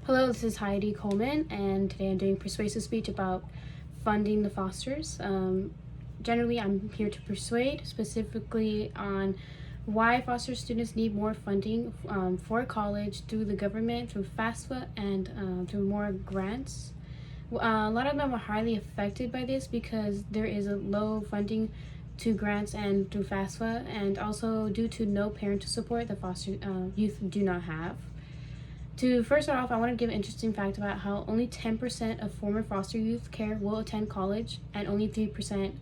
Hello, this is Heidi Coleman, and today I'm doing persuasive speech about funding the fosters. Generally, I'm here to persuade, specifically on why foster students need more funding for college through the government, through FAFSA, and through more grants. A lot of them are highly affected by this because there is a low funding to grants and through FAFSA, and also due to no parental support the foster youth do not have. To first start off, I want to give an interesting fact about how only 10% of former foster youth care will attend college and only 3%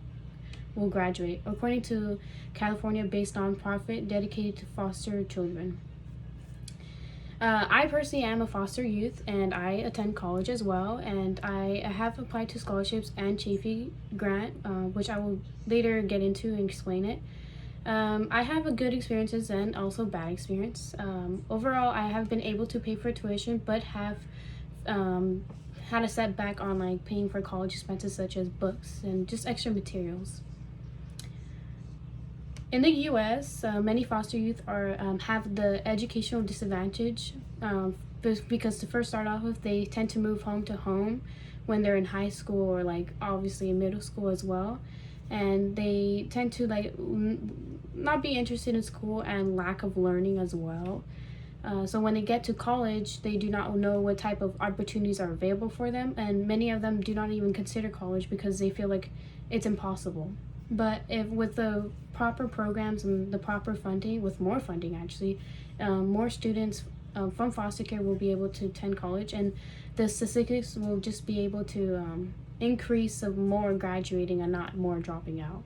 will graduate, according to California-based nonprofit dedicated to foster children. I personally am a foster youth and I attend college as well, and I have applied to scholarships and Chafee grant, which I will later get into and explain it. I have a good experiences and also bad experience. Overall, I have been able to pay for tuition, but have had a setback on like paying for college expenses such as books and just extra materials. In the U.S., many foster youth are have the educational disadvantage because to first start off with, they tend to move home to home when they're in high school or like obviously in middle school as well, and they tend to like not be interested in school and lack of learning as well. So when they get to college, they do not know what type of opportunities are available for them, and many of them do not even consider college because they feel like it's impossible. But if with the proper programs and the proper funding, with more funding actually, more students from foster care will be able to attend college, and the statistics will just be able to increase of more graduating and not more dropping out.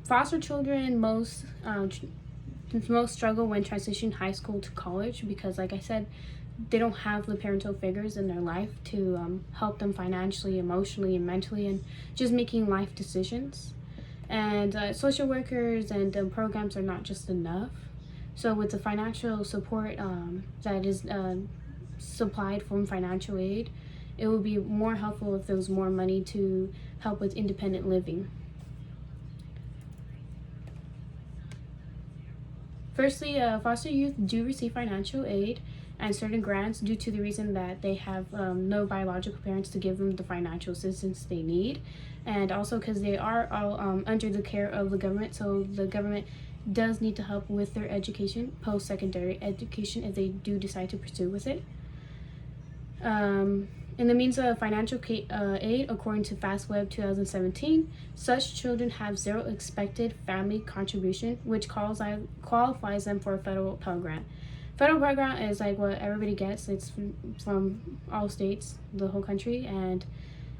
Foster children most struggle when transitioning high school to college because, like I said, they don't have the parental figures in their life to help them financially, emotionally, and mentally, and just making life decisions. And social workers and programs are not just enough. So with the financial support that is supplied from financial aid, it would be more helpful if there was more money to help with independent living. Firstly, foster youth do receive financial aid and certain grants due to the reason that they have no biological parents to give them the financial assistance they need, and also because they are all under the care of the government, so the government does need to help with their education, post-secondary education, if they do decide to pursue with it. In the means of financial aid, according to FastWeb 2017, such children have zero expected family contribution, which qualifies them for a federal Pell Grant. Federal Pell Grant is like what everybody gets. It's from all states, the whole country, and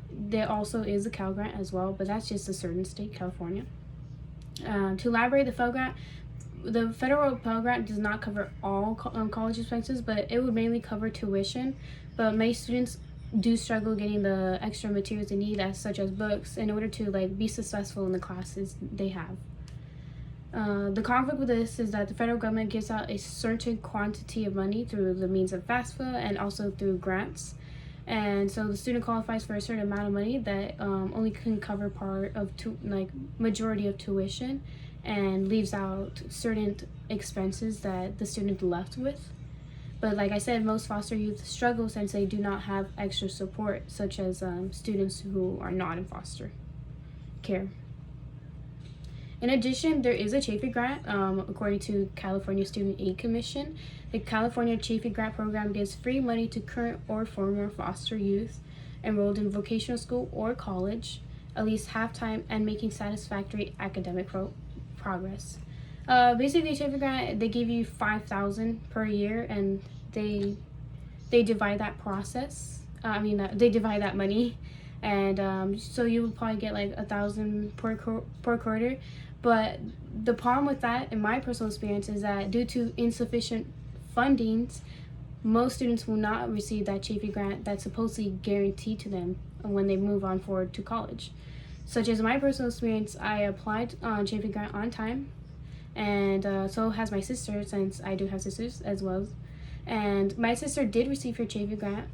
there also is a Cal Grant as well, but that's just a certain state, California. To elaborate, the federal Pell Grant does not cover all college expenses, but it would mainly cover tuition. But many students do struggle getting the extra materials they need, such as books, in order to like be successful in the classes they have. The conflict with this is that the federal government gives out a certain quantity of money through the means of FAFSA and also through grants, and so the student qualifies for a certain amount of money that only can cover part of majority of tuition, and leaves out certain expenses that the student left with. But like I said, most foster youth struggle since they do not have extra support, such as students who are not in foster care. In addition, there is a Chafee grant, according to California Student Aid Commission. The California Chafee grant program gives free money to current or former foster youth enrolled in vocational school or college, at least half-time, and making satisfactory academic progress. Basically, Chafee grant, they give you $5,000 per year, and they divide that they divide that money, and so you would probably get like $1,000 per quarter. But the problem with that, in my personal experience, is that due to insufficient fundings, most students will not receive that Chafee grant that's supposedly guaranteed to them when they move on forward to college. Such as my personal experience, I applied on Chafee grant on time, and so has my sister, since I do have sisters as well. And my sister did receive her Chafee grant,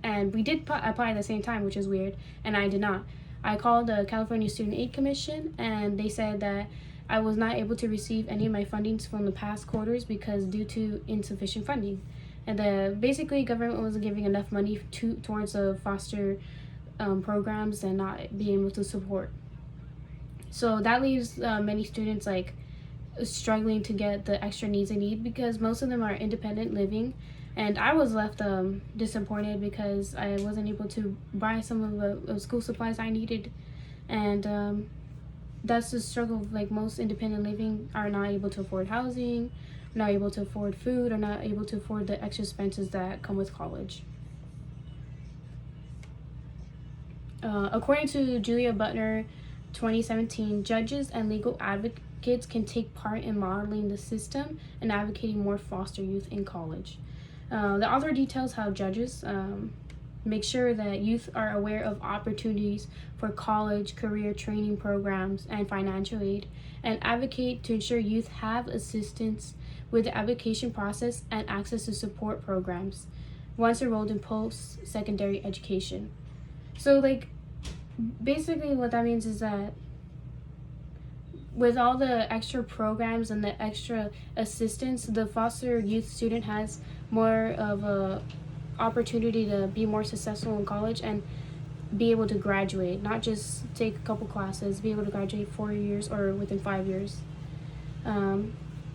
and we did apply at the same time, which is weird, and I did not. I called the California Student Aid Commission, and they said that I was not able to receive any of my fundings from the past quarters because due to insufficient funding. and the basically government wasn't giving enough money towards the foster programs and not being able to support. So that leaves many students like struggling to get the extra needs they need because most of them are independent living. And I was left disappointed because I wasn't able to buy some of the school supplies I needed. And that's the struggle. Like most independent living are not able to afford housing, not able to afford food, or not able to afford the extra expenses that come with college. According to Julia Butner, 2017, judges and legal advocates can take part in modeling the system and advocating more foster youth in college. The author details how judges make sure that youth are aware of opportunities for college, career training programs, and financial aid, and advocate to ensure youth have assistance with the application process and access to support programs once enrolled in post-secondary education. So, like, basically what that means is that with all the extra programs and the extra assistance, the foster youth student has more of a opportunity to be more successful in college and be able to graduate, not just take a couple classes, be able to graduate 4 years or within 5 years.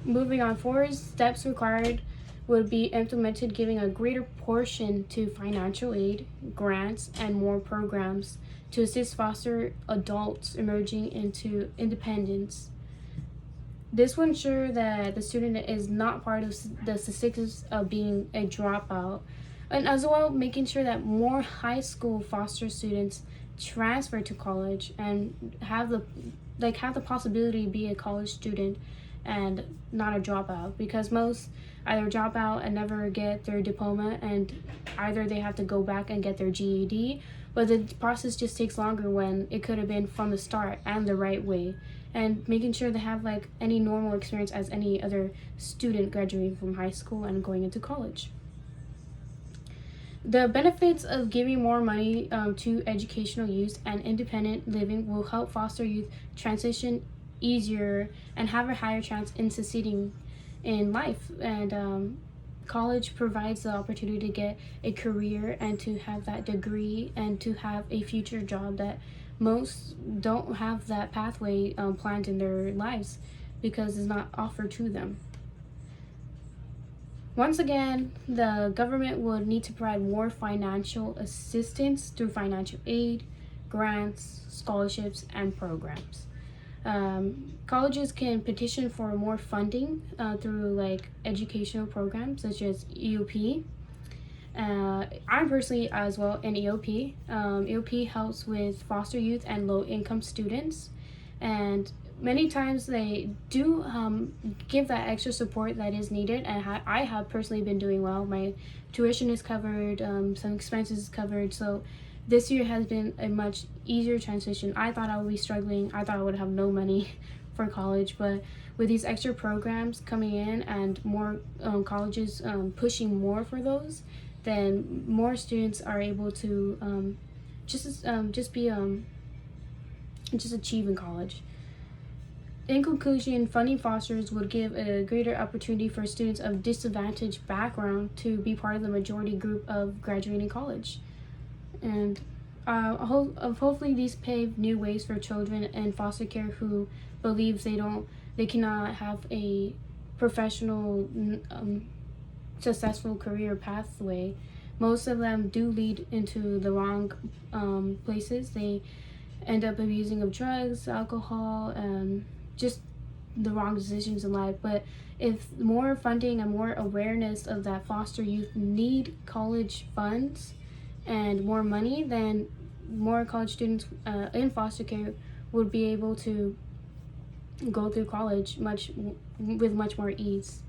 Moving on, 4 steps required would be implemented, giving a greater portion to financial aid, grants, and more programs to assist foster adults emerging into independence. This will ensure that the student is not part of the statistics of being a dropout, and as well making sure that more high school foster students transfer to college and have the possibility to be a college student and not a dropout, because most either drop out and never get their diploma, and either they have to go back and get their GED, but the process just takes longer when it could have been from the start and the right way, and making sure they have like any normal experience as any other student graduating from high school and going into college. The benefits of giving more money to educational use and independent living will help foster youth transition easier and have a higher chance in succeeding in life. And college provides the opportunity to get a career and to have that degree and to have a future job that most don't have that pathway planned in their lives because it's not offered to them. Once again, the government would need to provide more financial assistance through financial aid, grants, scholarships, and programs. Colleges can petition for more funding through like educational programs such as EOP. I'm personally as well in EOP. EOP helps with foster youth and low-income students, and many times they do give that extra support that is needed, and I have personally been doing well. My tuition is covered, some expenses is covered, so this year has been a much easier transition. I thought I would be struggling. I thought I would have no money for college, but with these extra programs coming in and more colleges pushing more for those, then more students are able to just achieve in college. In conclusion, funding fosters would give a greater opportunity for students of disadvantaged background to be part of the majority group of graduating college. And hopefully these pave new ways for children in foster care who believe they cannot have a professional successful career pathway. Most of them do lead into the wrong places. They end up abusing of drugs, alcohol, and just the wrong decisions in life. But if more funding and more awareness of that foster youth need college funds and more money, then more college students in foster care would be able to go through college with much more ease.